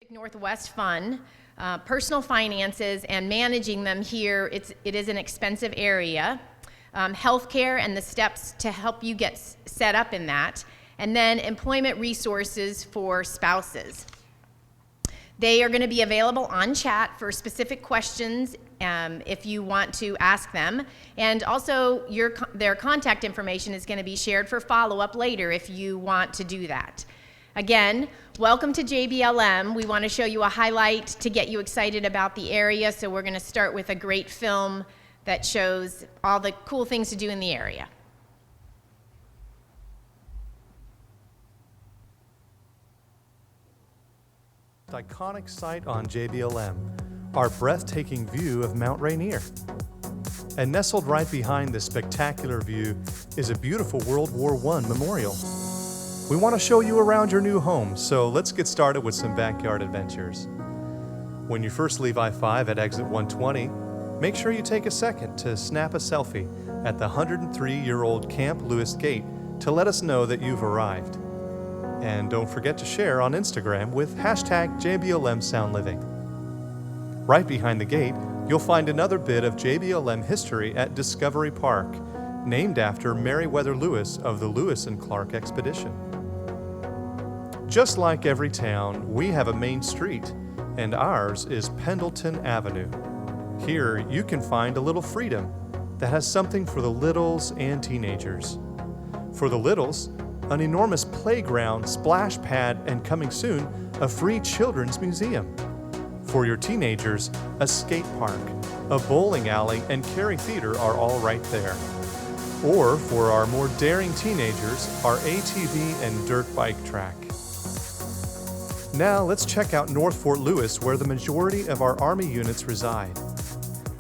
Northwest Fund, personal finances and managing them here, it is an expensive area. Healthcare and the steps to help you get set up in that, and then employment resources for spouses. They are going to be available on chat for specific questions if you want to ask them, and also their contact information is going to be shared for follow-up later if you want to do that. Again, welcome to JBLM. We want to show you a highlight to get you excited about the area, so we're going to start with a great film that shows all the cool things to do in the area. Iconic site on JBLM, our breathtaking view of Mount Rainier. And nestled right behind this spectacular view is a beautiful World War I memorial. We want to show you around your new home, so let's get started with some backyard adventures. When you first leave I-5 at exit 120, make sure you take a second to snap a selfie at the 103-year-old Camp Lewis gate to let us know that you've arrived. And don't forget to share on Instagram with hashtag JBLM Sound Living. Right behind the gate, you'll find another bit of JBLM history at Discovery Park, named after Meriwether Lewis of the Lewis and Clark Expedition. Just like every town, we have a main street, and ours is Pendleton Avenue. Here, you can find a little freedom that has something for the littles and teenagers. For the littles, an enormous playground, splash pad, and coming soon, a free children's museum. For your teenagers, a skate park, a bowling alley, and Cary Theater are all right there. Or for our more daring teenagers, our ATV and dirt bike track. Now let's check out North Fort Lewis, where the majority of our Army units reside.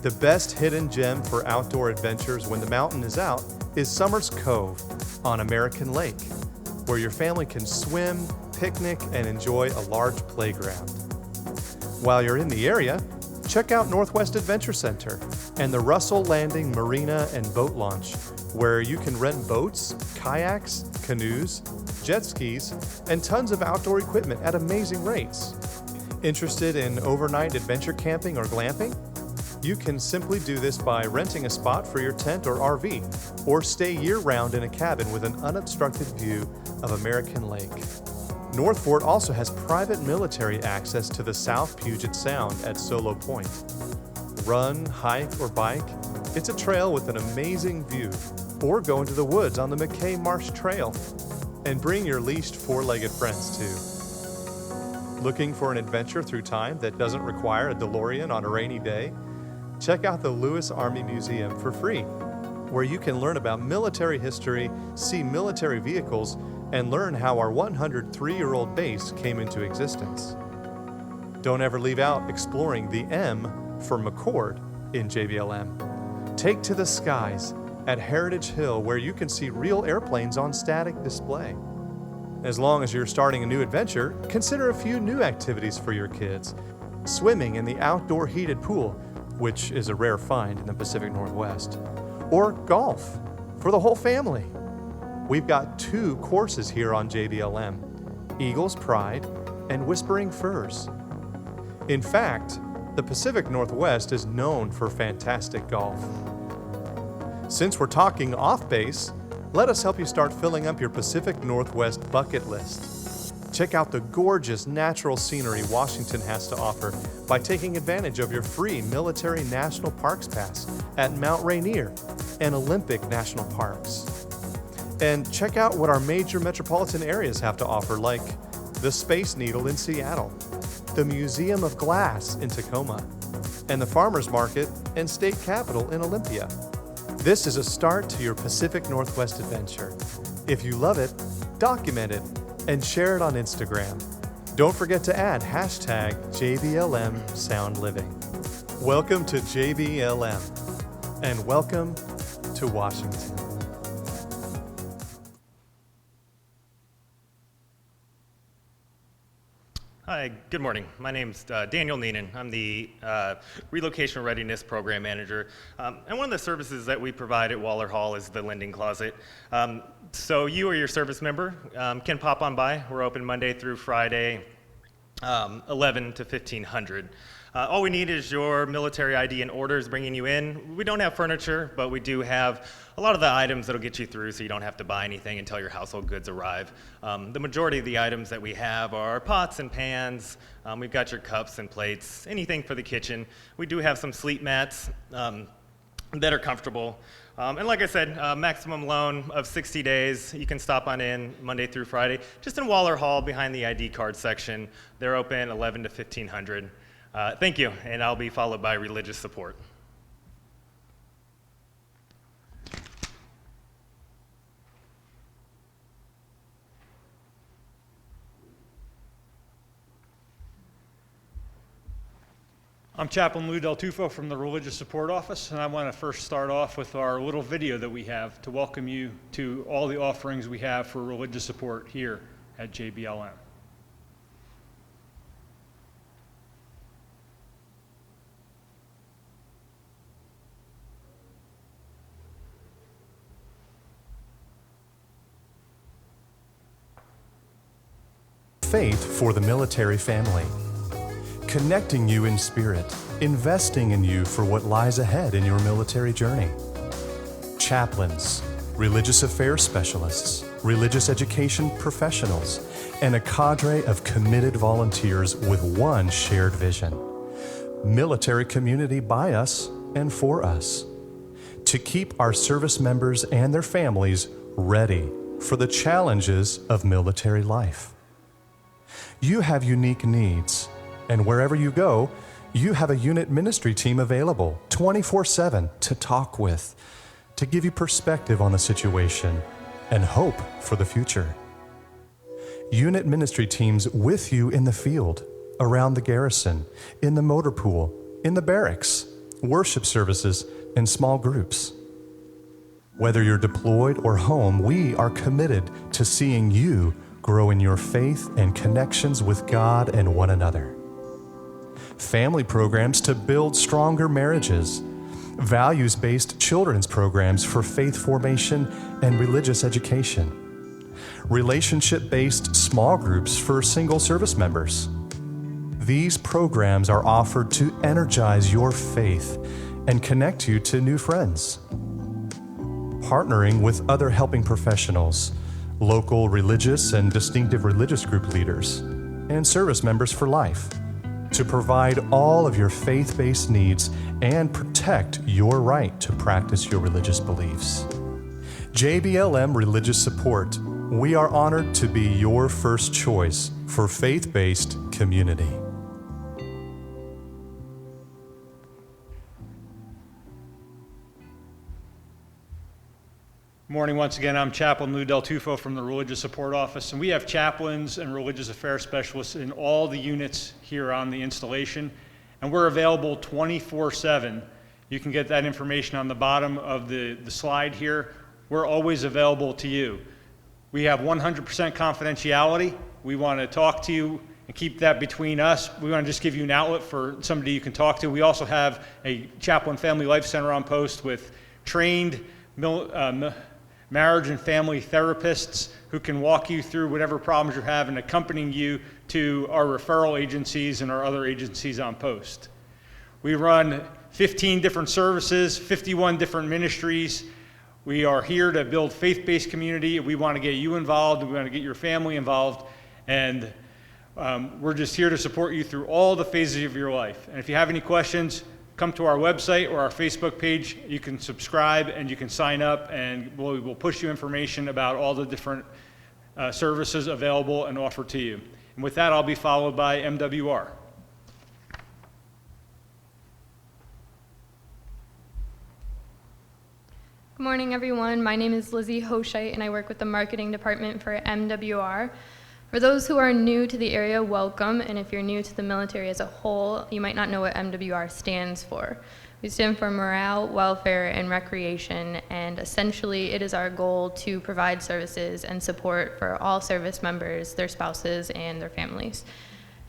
The best hidden gem for outdoor adventures when the mountain is out is Summers Cove on American Lake, where your family can swim, picnic, and enjoy a large playground. While you're in the area, check out Northwest Adventure Center and the Russell Landing Marina and Boat Launch, where you can rent boats, kayaks, canoes, jet skis, and tons of outdoor equipment at amazing rates. Interested in overnight adventure camping or glamping? You can simply do this by renting a spot for your tent or RV, or stay year-round in a cabin with an unobstructed view of American Lake. North Fort also has private military access to the South Puget Sound at Solo Point. Run, hike, or bike, it's a trail with an amazing view, or go into the woods on the McKay Marsh Trail. And bring your leashed four-legged friends too. Looking for an adventure through time that doesn't require a DeLorean on a rainy day? Check out the Lewis Army Museum for free, where you can learn about military history, see military vehicles, and learn how our 103-year-old base came into existence. Don't ever leave out exploring the M for McCord in JBLM. Take to the skies at Heritage Hill, where you can see real airplanes on static display. As long as you're starting a new adventure, consider a few new activities for your kids. Swimming in the outdoor heated pool, which is a rare find in the Pacific Northwest. Or golf for the whole family. We've got 2 courses here on JBLM, Eagle's Pride and Whispering Firs. In fact, the Pacific Northwest is known for fantastic golf. Since we're talking off-base, let us help you start filling up your Pacific Northwest bucket list. Check out the gorgeous natural scenery Washington has to offer by taking advantage of your free Military National Parks Pass at Mount Rainier and Olympic National Parks. And check out what our major metropolitan areas have to offer, like the Space Needle in Seattle, the Museum of Glass in Tacoma, and the Farmers Market and State Capitol in Olympia. This is a start to your Pacific Northwest adventure. If you love it, document it and share it on Instagram. Don't forget to add hashtag JBLM Sound Living. Welcome to JBLM, and welcome to Washington. Hi, good morning. My name's Daniel Neenan. I'm the Relocation Readiness Program Manager. And one of the services that we provide at Waller Hall is the Lending Closet. So you or your service member can pop on by. We're open Monday through Friday, 11 to 1500. All we need is your military ID and orders bringing you in. We don't have furniture, but we do have a lot of the items that'll get you through so you don't have to buy anything until your household goods arrive. The majority of the items that we have are pots and pans. We've got your cups and plates, anything for the kitchen. We do have some sleep mats that are comfortable. And like I said, maximum loan of 60 days. You can stop on in Monday through Friday, just in Waller Hall behind the ID card section. They're open 11 to 1500. Thank you, and I'll be followed by religious support. I'm Chaplain Lou Del Tufo from the Religious Support Office, and I want to first start off with our little video that we have to welcome you to all the offerings we have for religious support here at JBLM. Faith for the military family. Connecting you in spirit, investing in you for what lies ahead in your military journey. Chaplains, religious affairs specialists, religious education professionals, and a cadre of committed volunteers with one shared vision. Military community by us and for us. To keep our service members and their families ready for the challenges of military life. You have unique needs, and wherever you go, you have a unit ministry team available 24/7 to talk with, to give you perspective on the situation and hope for the future. Unit ministry teams with you in the field, around the garrison, in the motor pool, in the barracks, worship services, and small groups. Whether you're deployed or home, we are committed to seeing you grow in your faith and connections with God and one another. Family programs to build stronger marriages, values-based children's programs for faith formation and religious education, relationship-based small groups for single service members. These programs are offered to energize your faith and connect you to new friends. Partnering with other helping professionals, local religious and distinctive religious group leaders, and service members for life, to provide all of your faith-based needs and protect your right to practice your religious beliefs. JBLM Religious Support, we are honored to be your first choice for faith-based community. Morning once again. I'm Chaplain Lou Del Tufo from the Religious Support Office, and we have chaplains and religious affairs specialists in all the units here on the installation, and we're available 24/7. You can get that information on the bottom of the slide here. We're always available to you. We have 100% confidentiality. We want to talk to you and keep that between us. We want to just give you an outlet for somebody you can talk to. We also have a Chaplain Family Life Center on post with trained marriage and family therapists who can walk you through whatever problems you're having, accompanying you to our referral agencies and our other agencies on post. We run 15 different services, 51 different ministries. We are here to build faith-based community. We want to get you involved. We want to get your family involved. And we're just here to support you through all the phases of your life. And if you have any questions, come to our website or our Facebook page. You can subscribe and you can sign up, and we will push you information about all the different services available and offered to you. And with that, I'll be followed by MWR. Good morning, everyone. My name is Lizzie Hoshite, and I work with the marketing department for MWR. For those who are new to the area, welcome, and if you're new to the military as a whole, you might not know what MWR stands for. We stand for Morale, Welfare, and Recreation, and essentially it is our goal to provide services and support for all service members, their spouses, and their families.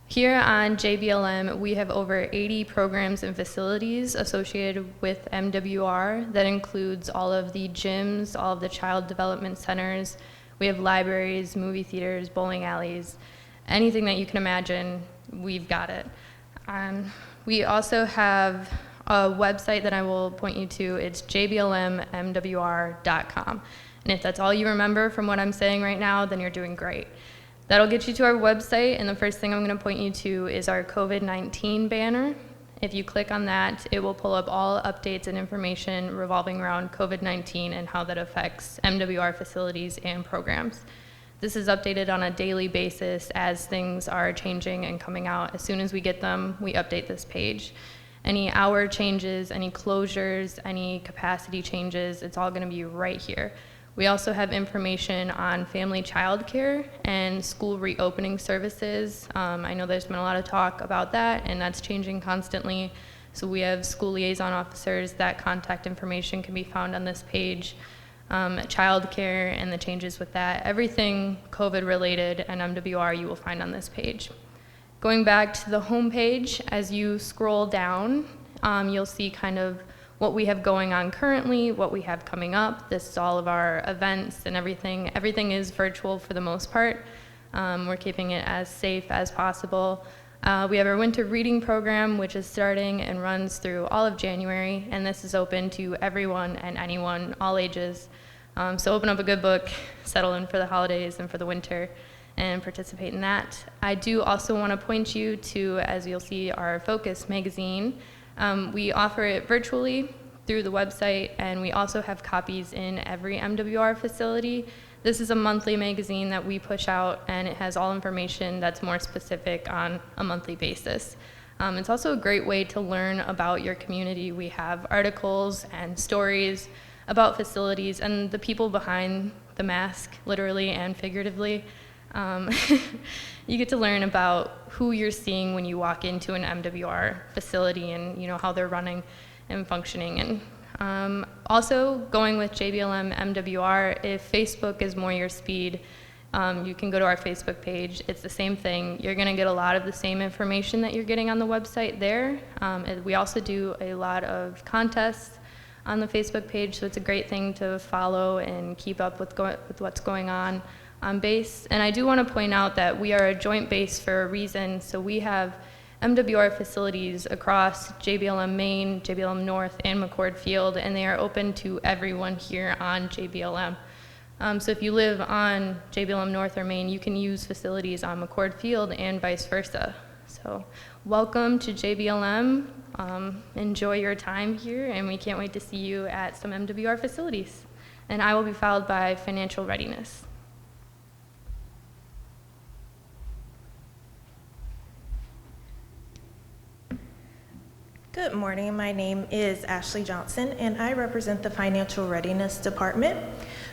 Here on JBLM, we have over 80 programs and facilities associated with MWR. That includes all of the gyms, all of the child development centers. We have libraries, movie theaters, bowling alleys, anything that you can imagine we've got it. We also have a website that I will point you to. It's jblmmwr.com. And if that's all you remember from what I'm saying right now, then you're doing great. That'll get you to our website, and the first thing I'm going to point you to is our COVID-19 banner. If you click on that, it will pull up all updates and information revolving around COVID-19 and how that affects MWR facilities and programs. This is updated on a daily basis as things are changing and coming out. As soon as we get them, we update this page. Any hour changes, any closures, any capacity changes, it's all going to be right here. We also have information on family child care and school reopening services. I know there's been a lot of talk about that, and that's changing constantly. So we have school liaison officers. That contact information can be found on this page. Child care and the changes with that. Everything COVID related and MWR you will find on this page. Going back to the home page, as you scroll down, you'll see kind of what we have going on currently, what we have coming up. This is all of our events and everything. Everything is virtual for the most part. We're keeping it as safe as possible. We have our winter reading program, which is starting and runs through all of January, and this is open to everyone and anyone, all ages. So open up a good book, settle in for the holidays and for the winter, and participate in that. I do also want to point you to, as you'll see, our Focus magazine. We offer it virtually through the website, and we also have copies in every MWR facility. This is a monthly magazine that we push out, and it has all information that's more specific on a monthly basis. It's also a great way to learn about your community. We have articles and stories about facilities and the people behind the mask, literally and figuratively. You get to learn about who you're seeing when you walk into an MWR facility and how they're running and functioning. And also going with JBLM MWR, if Facebook is more your speed, you can go to our Facebook page. It's the same thing. You're going to get a lot of the same information that you're getting on the website there. We also do a lot of contests on the Facebook page, so it's a great thing to follow and keep up with what's going on base. And I do want to point out that we are a joint base for a reason. So we have MWR facilities across JBLM Main, JBLM North, and McCord Field, and they are open to everyone here on JBLM. So if you live on JBLM North or Main, you can use facilities on McCord Field and vice versa. So welcome to JBLM. Enjoy your time here, and we can't wait to see you at some MWR facilities. And I will be followed by financial readiness. Good morning. My name is Ashley Johnson, and I represent the Financial Readiness Department.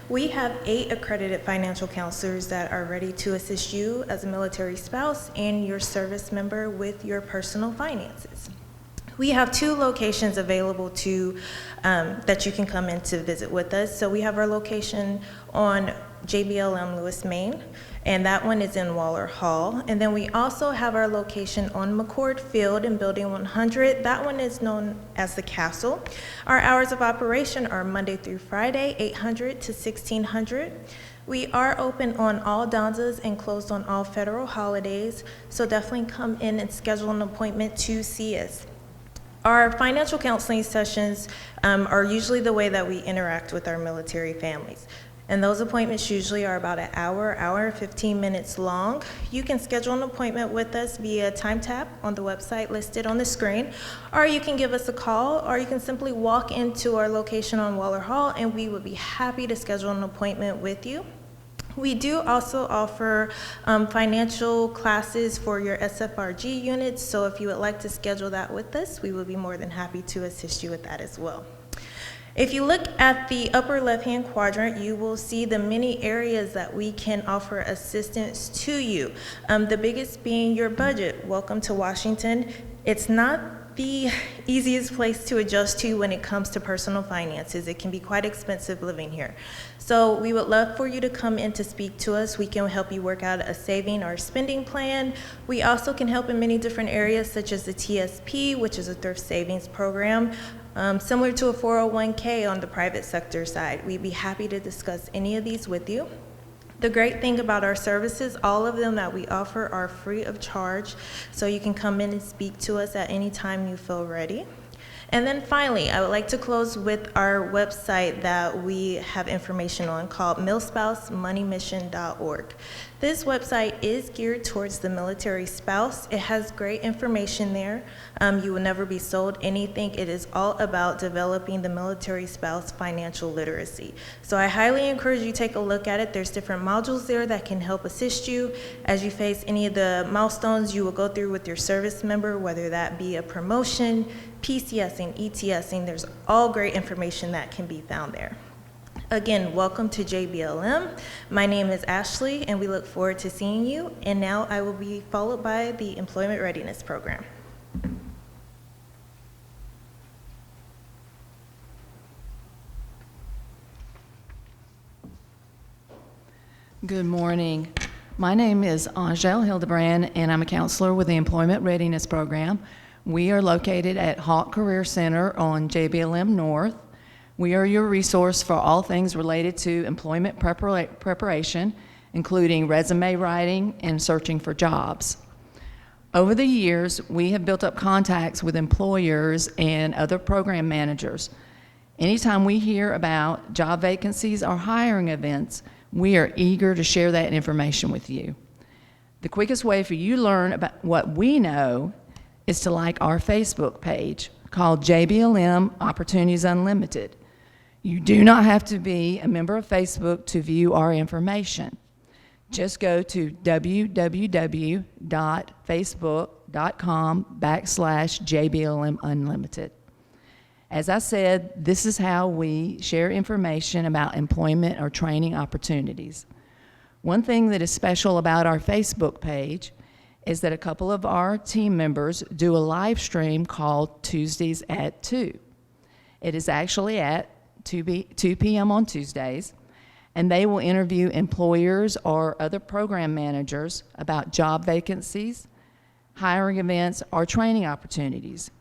We have 8 accredited financial counselors that are ready to assist you as a military spouse and your service member with your personal finances. We have 2 locations available to that you can come in to visit with us. So we have our location on JBLM Lewis, Maine, and that one is in Waller Hall. And then we also have our location on McCord Field in Building 100. That one is known as the Castle. Our hours of operation are Monday through Friday, 800 to 1600. We are open on all Donzas and closed on all federal holidays, so definitely come in and schedule an appointment to see us. Our financial counseling sessions are usually the way that we interact with our military families. And those appointments usually are about an hour and 15 minutes long. You can schedule an appointment with us via time tap on the website listed on the screen, or you can give us a call, or you can simply walk into our location on Waller Hall, and we would be happy to schedule an appointment with you. We do also offer financial classes for your SFRG units, so if you would like to schedule that with us, we would be more than happy to assist you with that as well. If you look at the upper left-hand quadrant, you will see the many areas that we can offer assistance to you. The biggest being your budget. Welcome to Washington. It's not the easiest place to adjust to when it comes to personal finances. It can be quite expensive living here. So we would love for you to come in to speak to us. We can help you work out a saving or spending plan. We also can help in many different areas, such as the TSP, which is a thrift savings program, similar to a 401k on the private sector side. We'd be happy to discuss any of these with you. The great thing about our services, all of them that we offer are free of charge, so you can come in and speak to us at any time you feel ready. And then finally, I would like to close with our website that we have information on called milspousemoneymission.org. This website is geared towards the military spouse. It has great information there. You will never be sold anything. It is all about developing the military spouse financial literacy. So I highly encourage you to take a look at it. There's different modules there that can help assist you as you face any of the milestones you will go through with your service member, whether that be a promotion, PCSing, ETSing. There's all great information that can be found there. Again, welcome to JBLM. My name is Ashley, and we look forward to seeing you. And now I will be followed by the Employment Readiness Program. Good morning. My name is Angèle Hildebrand, and I'm a counselor with the Employment Readiness Program. We are located at Hawk Career Center on JBLM North. We are your resource for all things related to employment preparation, including resume writing and searching for jobs. Over the years, we have built up contacts with employers and other program managers. Anytime we hear about job vacancies or hiring events, we are eager to share that information with you. The quickest way for you to learn about what we know is to like our Facebook page called JBLM Opportunities Unlimited. You do not have to be a member of Facebook to view our information. Just go to www.facebook.com/JBLM Unlimited. As I said, this is how we share information about employment or training opportunities. One thing that is special about our Facebook page is that a couple of our team members do a live stream called Tuesdays at 2. It is actually at 2 p.m. on Tuesdays, and they will interview employers or other program managers about job vacancies, hiring events, or training opportunities.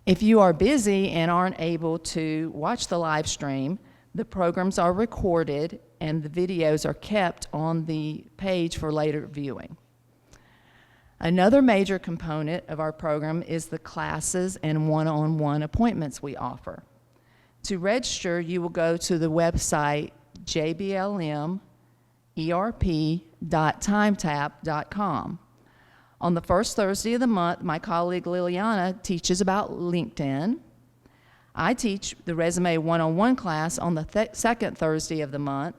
If you are busy and aren't able to watch the live stream, the programs are recorded and the videos are kept on the page for later viewing. Another major component of our program is the classes and one-on-one appointments we offer. To register, you will go to the website jblmerp.timetap.com. On the first Thursday of the month, my colleague Liliana teaches about LinkedIn. I teach the Resume One-on-One class on the second Thursday of the month,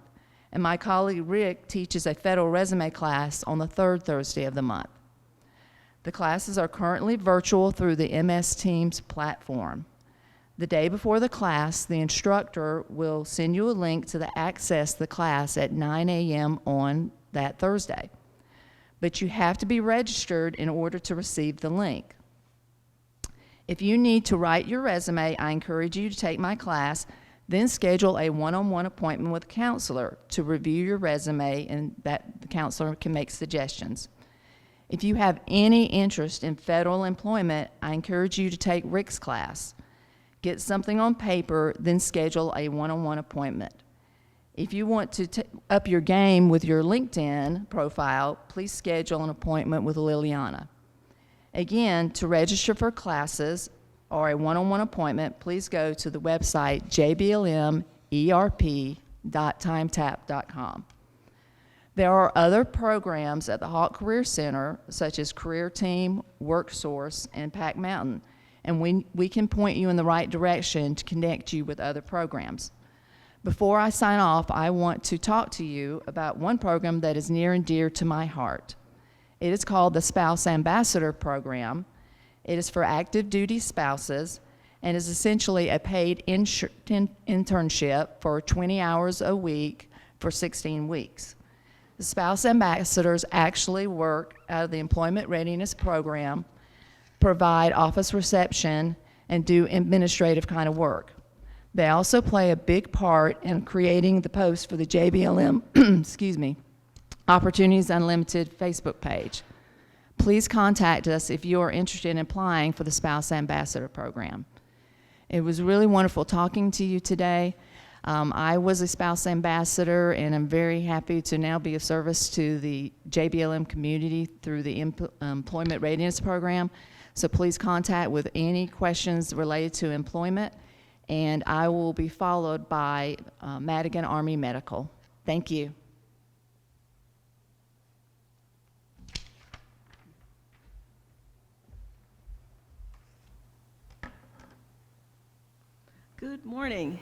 and my colleague Rick teaches a Federal Resume class on the third Thursday of the month. The classes are currently virtual through the MS Teams platform. The day before the class, the instructor will send you a link to access the class at 9 a.m. on that Thursday. But you have to be registered in order to receive the link. If you need to write your resume, I encourage you to take my class, then schedule a one-on-one appointment with a counselor to review your resume, and that the counselor can make suggestions. If you have any interest in federal employment, I encourage you to take Rick's class. Get something on paper, then schedule a one-on-one appointment. If you want to up your game with your LinkedIn profile, please schedule an appointment with Liliana. Again, to register for classes or a one-on-one appointment, please go to the website jblmerp.timetap.com. There are other programs at the Hawk Career Center, such as Career Team, WorkSource, and Pack Mountain, and we can point you in the right direction to connect you with other programs. Before I sign off, I want to talk to you about one program that is near and dear to my heart. It is called the Spouse Ambassador Program. It is for active duty spouses and is essentially a paid internship for 20 hours a week for 16 weeks. The Spouse Ambassadors actually work out of the Employment Readiness Program, provide office reception, and do administrative kind of work. They also play a big part in creating the post for the JBLM Opportunities Unlimited Facebook page. Please contact us if you are interested in applying for the Spouse Ambassador Program. It was really wonderful talking to you today. I was a spouse ambassador, and I'm very happy to now be of service to the JBLM community through the Employment Readiness Program. So please contact with any questions related to employment, and I will be followed by Madigan Army Medical. Thank you. Good morning.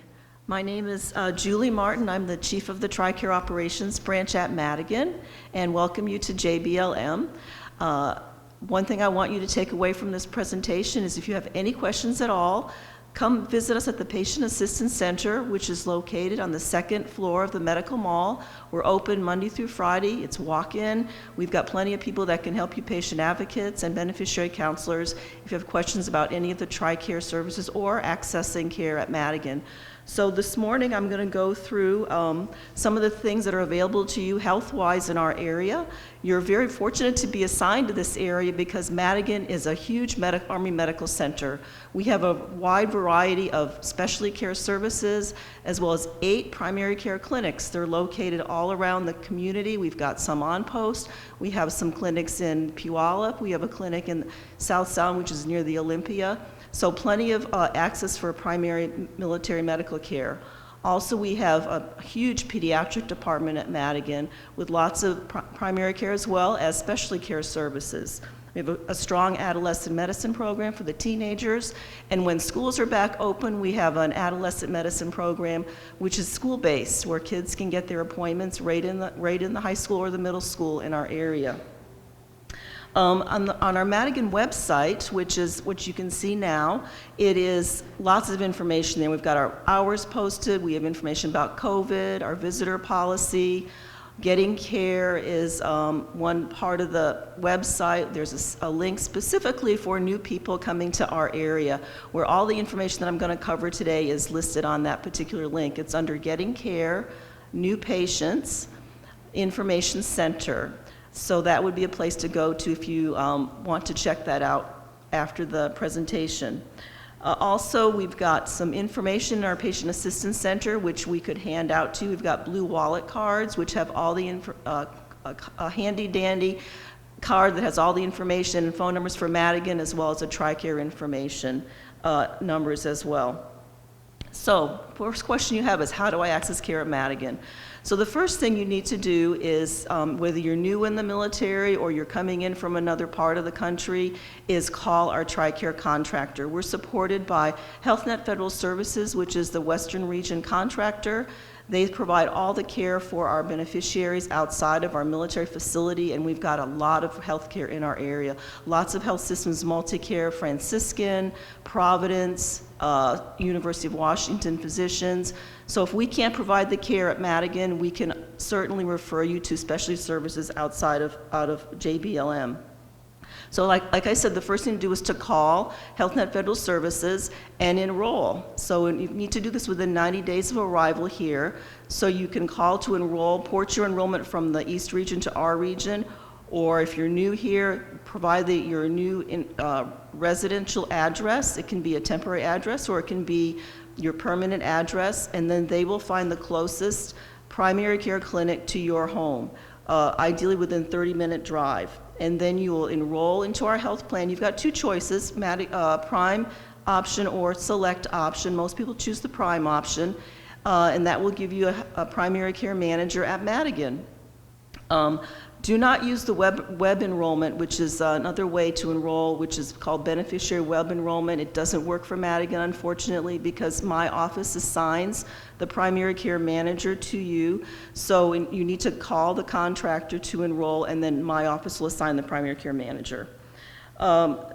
My name is Julie Martin. I'm the Chief of the TRICARE Operations Branch at Madigan, and welcome you to JBLM. One thing I want you to take away from this presentation is if you have any questions at all, come visit us at the Patient Assistance Center, which is located on the second floor of the Medical Mall. We're open Monday through Friday. It's walk-in. We've got plenty of people that can help you, patient advocates and beneficiary counselors, if you have questions about any of the TRICARE services or accessing care at Madigan. So this morning I'm going to go through some of the things that are available to you health-wise in our area. You're very fortunate to be assigned to this area because Madigan is a huge Army Medical Center. We have a wide variety of specialty care services as well as 8 primary care clinics. They're located all around the community. We've got some on post. We have some clinics in Puyallup. We have a clinic in South Sound, which is near the Olympia. So plenty of access for primary military medical care. Also, we have a huge pediatric department at Madigan with lots of primary care as well as specialty care services. We have a strong adolescent medicine program for the teenagers, and when schools are back open, we have an adolescent medicine program which is school-based, where kids can get their appointments right in the high school or the middle school in our area. On our Madigan website, which you can see now, it is lots of information there. We've got our hours posted. We have information about COVID, our visitor policy. Getting care is one part of the website. There's a link specifically for new people coming to our area, where all the information that I'm going to cover today is listed on that particular link. It's under Getting Care, New Patients, Information Center. So that would be a place to go to if you want to check that out after the presentation. Also, we've got some information in our Patient Assistance Center, which we could hand out to you. We've got blue wallet cards, which have all the a handy-dandy card that has all the information and phone numbers for Madigan, as well as a TRICARE information numbers as well. So, first question you have is, how do I access care at Madigan? So the first thing you need to do is, whether you're new in the military or you're coming in from another part of the country, is call our TRICARE contractor. We're supported by Health Net Federal Services, which is the Western Region contractor. They provide all the care for our beneficiaries outside of our military facility, and we've got a lot of health care in our area. Lots of health systems, Multicare, Franciscan, Providence, University of Washington physicians. So if we can't provide the care at Madigan, we can certainly refer you to specialty services out of JBLM. So like I said, the first thing to do is to call Health Net Federal Services and enroll. So you need to do this within 90 days of arrival here. So you can call to enroll, port your enrollment from the East Region to our region, or if you're new here, provide your new residential address. It can be a temporary address or it can be your permanent address, and then they will find the closest primary care clinic to your home, ideally within 30-minute drive. And then you will enroll into our health plan. You've got 2 choices, prime option or select option. Most people choose the prime option, and that will give you a primary care manager at Madigan. Do not use the web enrollment, which is another way to enroll, which is called beneficiary web enrollment. It doesn't work for Madigan, unfortunately, because my office assigns the primary care manager to you. So you need to call the contractor to enroll, and then my office will assign the primary care manager. You'll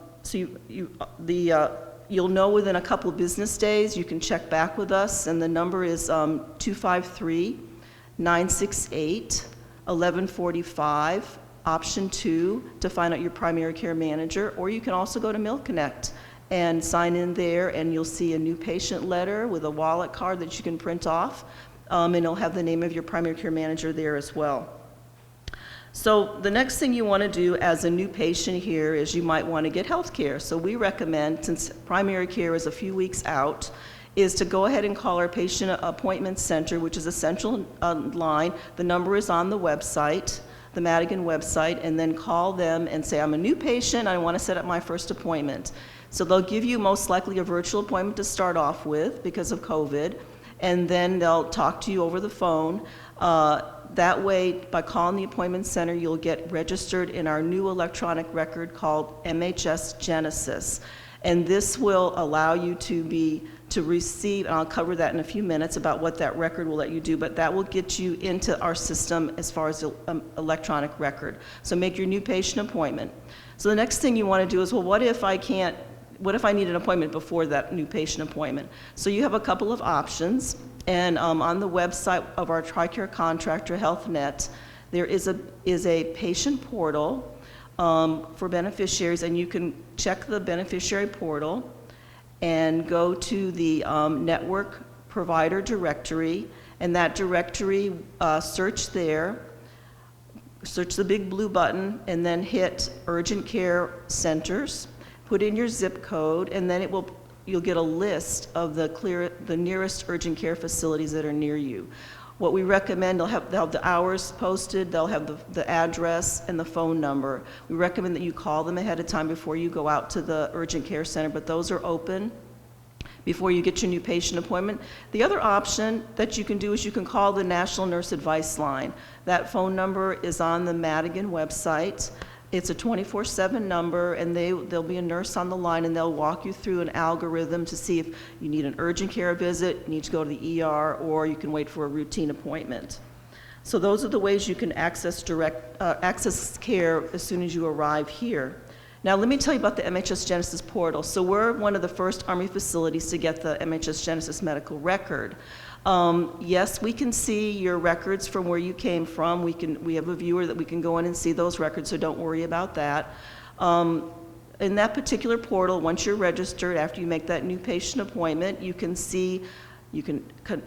know within a couple of business days. You can check back with us, and the number is 253-968-1145, option 2, to find out your primary care manager. Or you can also go to MilConnect and sign in there, and you'll see a new patient letter with a wallet card that you can print off, and it'll have the name of your primary care manager there as well. So the next thing you want to do as a new patient here is you might want to get health care. So we recommend, since primary care is a few weeks out, is to go ahead and call our patient appointment center, which is a central line. The number is on the website, the Madigan website, and then call them and say, I'm a new patient, I want to set up my first appointment. So they'll give you most likely a virtual appointment to start off with because of COVID, and then they'll talk to you over the phone. That way, by calling the appointment center, you'll get registered in our new electronic record called MHS Genesis. And this will allow you to receive, and I'll cover that in a few minutes about what that record will let you do, but that will get you into our system as far as electronic record. So make your new patient appointment. So the next thing you want to do is, well, what if I need an appointment before that new patient appointment? So you have a couple of options, and on the website of our TRICARE contractor, HealthNet, there is a patient portal for beneficiaries, and you can check the beneficiary portal and go to the network provider directory, and that directory, search there, search the big blue button, and then hit urgent care centers, put in your zip code, and then you'll get a list of the nearest urgent care facilities that are near you. What we recommend, they'll have the hours posted, they'll have the address and the phone number. We recommend that you call them ahead of time before you go out to the urgent care center, but those are open before you get your new patient appointment. The other option that you can do is you can call the National Nurse Advice Line. That phone number is on the Madigan website. It's a 24/7 number, and there'll be a nurse on the line, and they'll walk you through an algorithm to see if you need an urgent care visit, you need to go to the ER, or you can wait for a routine appointment. So those are the ways you can access care as soon as you arrive here. Now let me tell you about the MHS Genesis portal. So we're one of the first Army facilities to get the MHS Genesis medical record. Yes, we can see your records from where you came from. We have a viewer that we can go in and see those records, so don't worry about that. In that particular portal, once you're registered, after you make that new patient appointment, you can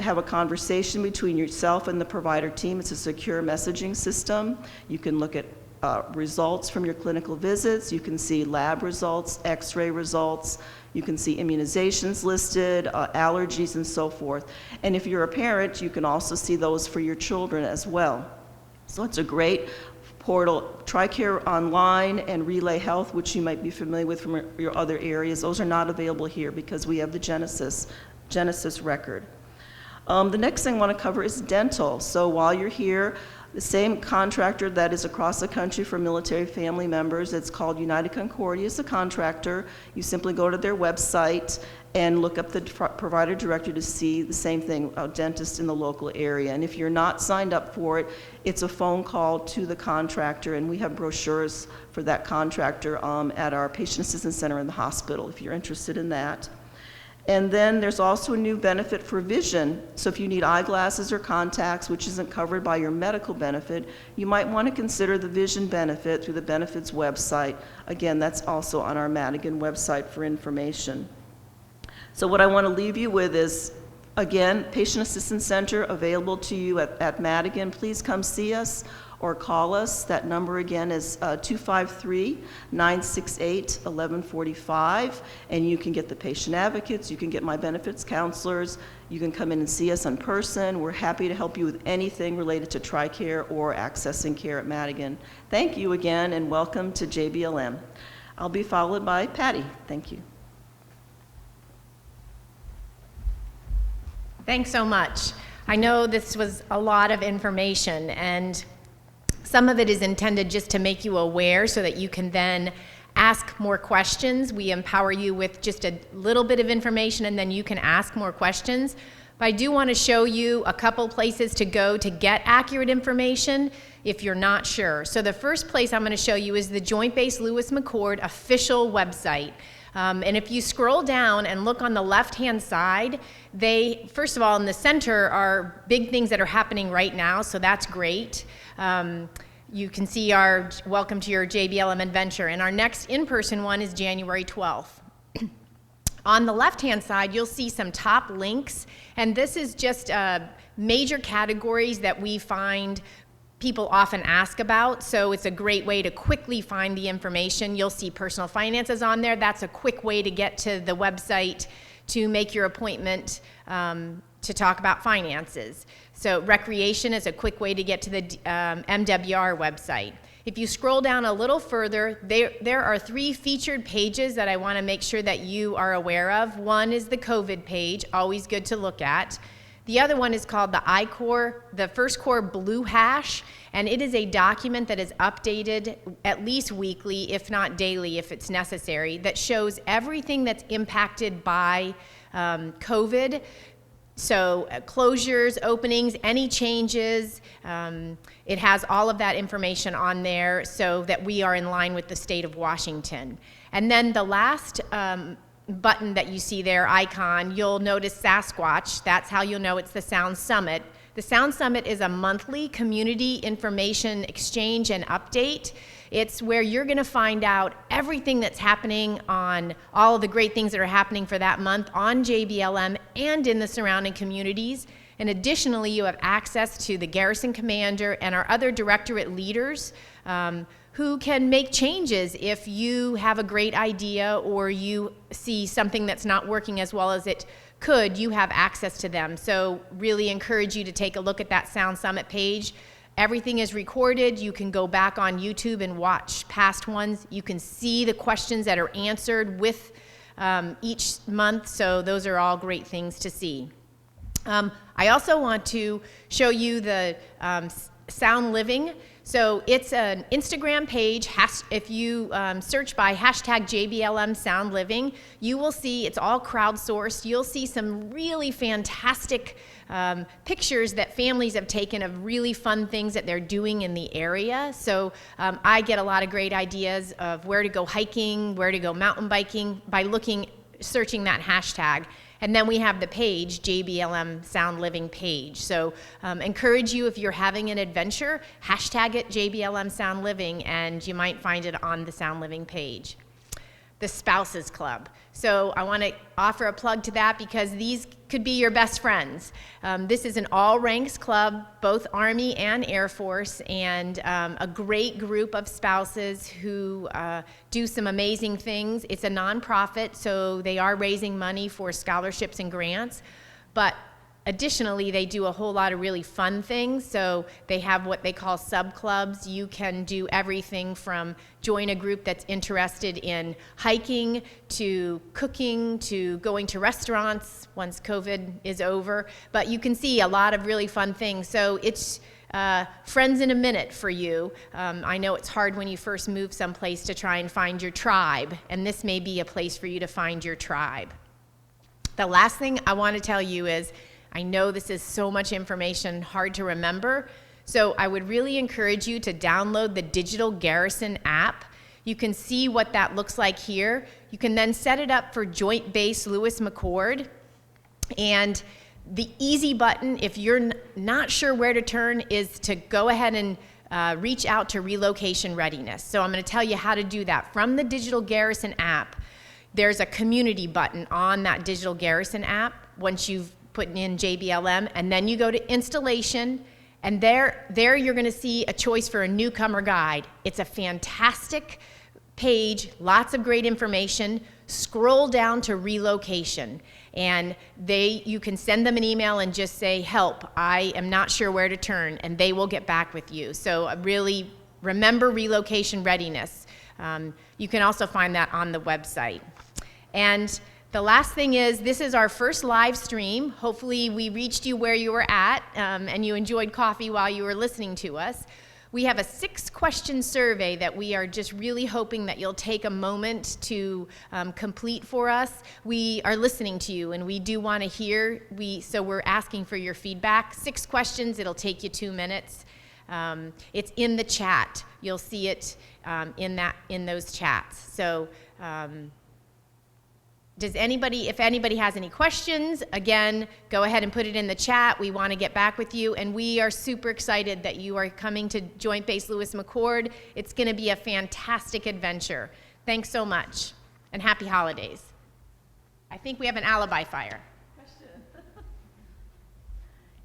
have a conversation between yourself and the provider team. It's a secure messaging system. You can look at results from your clinical visits. You can see lab results, x-ray results. You can see immunizations listed, allergies, and so forth. And if you're a parent, you can also see those for your children as well. So it's a great portal. TRICARE Online and Relay Health, which you might be familiar with from your other areas, those are not available here because we have the Genesis record. The next thing I want to cover is dental. So while you're here, the same contractor that is across the country for military family members, it's called United Concordia, is the contractor. You simply go to their website and look up the provider directory to see the same thing, a dentist in the local area. And if you're not signed up for it, it's a phone call to the contractor, and we have brochures for that contractor at our Patient Assistance Center in the hospital, if you're interested in that. And then there's also a new benefit for vision. So if you need eyeglasses or contacts, which isn't covered by your medical benefit, you might want to consider the vision benefit through the benefits website. Again, that's also on our Madigan website for information. So what I want to leave you with is, again, Patient Assistance Center available to you at Madigan. Please come see us or call us. That number again is 253-968-1145, and you can get the patient advocates, you can get my benefits counselors, you can come in and see us in person. We're happy to help you with anything related to TRICARE or accessing care at Madigan. Thank you again, and welcome to JBLM. I'll be followed by Patty. Thank you. Thanks so much. I know this was a lot of information, and some of it is intended just to make you aware so that you can then ask more questions. We empower you with just a little bit of information, and then you can ask more questions. But I do want to show you a couple places to go to get accurate information if you're not sure. So the first place I'm going to show you is the Joint Base Lewis McChord official website. And if you scroll down and look on the left-hand side, first of all, in the center are big things that are happening right now, so that's great. You can see our welcome to your JBLM Adventure, and our next in-person one is January 12th. On the left-hand side, you'll see some top links, and this is just major categories that we find people often ask about, so it's a great way to quickly find the information. You'll see personal finances on there. That's a quick way to get to the website to make your appointment to talk about finances. So Recreation is a quick way to get to the MWR website. If you scroll down a little further, there are 3 featured pages that I want to make sure that you are aware of. One is the COVID page, always good to look at. The other one is called the I-Corps, the First Corps Blue Hash, and it is a document that is updated at least weekly, if not daily, if it's necessary, that shows everything that's impacted by COVID. So closures, openings, any changes, it has all of that information on there so that we are in line with the state of Washington. And then the last button that you see there, icon, you'll notice Sasquatch. That's how you'll know it's the Sound Summit. The Sound Summit is a monthly community information exchange and update. It's where you're going to find out everything that's happening on all of the great things that are happening for that month on JBLM and in the surrounding communities. And additionally, you have access to the garrison commander and our other directorate leaders who can make changes if you have a great idea or you see something that's not working as well as it could. You have access to them. So really encourage you to take a look at that Sound Summit page. Everything is recorded. You can go back on YouTube and watch past ones. You can see the questions that are answered with each month, so those are all great things to see. I also want to show you the Sound Living. So it's an Instagram page. If you search by hashtag JBLM Sound Living, you will see it's all crowdsourced. You'll see some really fantastic pictures that families have taken of really fun things that they're doing in the area. So I get a lot of great ideas of where to go hiking, where to go mountain biking by searching that hashtag. And then we have the page, JBLM Sound Living page. So encourage you, if you're having an adventure, hashtag it JBLM Sound Living, and you might find it on the Sound Living page. The Spouses Club. So I want to offer a plug to that because these could be your best friends. This is an all ranks club, both Army and Air Force, and a great group of spouses who do some amazing things. It's a nonprofit, so they are raising money for scholarships and grants, but additionally, they do a whole lot of really fun things. So they have what they call sub-clubs. You can do everything from join a group that's interested in hiking to cooking to going to restaurants once COVID is over. But you can see a lot of really fun things. So it's friends in a minute for you. I know it's hard when you first move someplace to try and find your tribe, and this may be a place for you to find your tribe. The last thing I want to tell you is, I know this is so much information, hard to remember, so I would really encourage you to download the Digital Garrison app. You can see what that looks like here. You can then set it up for Joint Base Lewis McChord, and the easy button, if you're not sure where to turn, is to go ahead and reach out to Relocation Readiness. So I'm going to tell you how to do that. From the Digital Garrison app, there's a community button on that Digital Garrison app once you've put in JBLM, and then you go to installation, and there you're going to see a choice for a newcomer guide. It's a fantastic page, lots of great information. Scroll down to Relocation, and you can send them an email and just say, help, I am not sure where to turn, and they will get back with you. So really remember Relocation Readiness. You can also find that on the website. And the last thing is, this is our first live stream. Hopefully we reached you where you were at and you enjoyed coffee while you were listening to us. We have a 6-question survey that we are just really hoping that you'll take a moment to complete for us. We are listening to you and we do want to hear, so we're asking for your feedback. 6 questions, it'll take you 2 minutes. It's in the chat. You'll see it in those chats. So if anybody has any questions, again, go ahead and put it in the chat. We want to get back with you, and we are super excited that you are coming to Joint Base Lewis McChord. It's going to be a fantastic adventure. Thanks so much, and happy holidays. I think we have an alibi fire.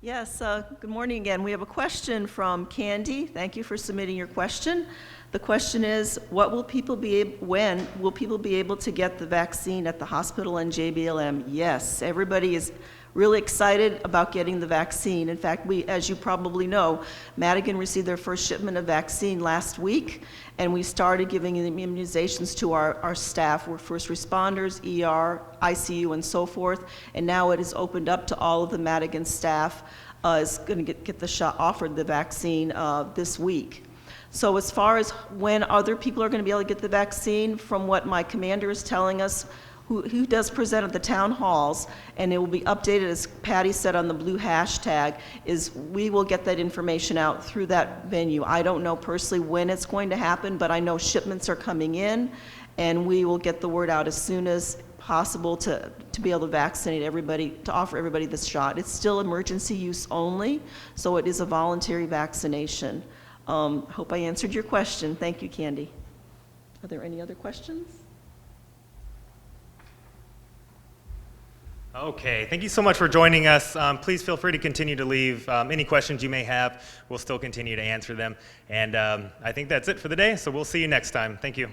Yes, good morning again. We have a question from Candy. Thank you for submitting your question. The question is, when will people be able to get the vaccine at the hospital and JBLM? Yes, everybody is really excited about getting the vaccine. In fact, as you probably know, Madigan received their first shipment of vaccine last week, and we started giving the immunizations to our staff. We're first responders, ER, ICU, and so forth, and now it is opened up to all of the Madigan staff is going to get the shot, offered the vaccine this week. So as far as when other people are going to be able to get the vaccine, from what my commander is telling us, who does present at the town halls, and it will be updated, as Patty said, on the blue hashtag, is we will get that information out through that venue. I don't know personally when it's going to happen, but I know shipments are coming in, and we will get the word out as soon as possible to be able to vaccinate everybody, to offer everybody this shot. It's still emergency use only, so it is a voluntary vaccination. Hope I answered your question. Thank you, Candy. Are there any other questions? Okay, thank you so much for joining us. Please feel free to continue to leave any questions you may have. We'll still continue to answer them. And I think that's it for the day, so we'll see you next time. Thank you.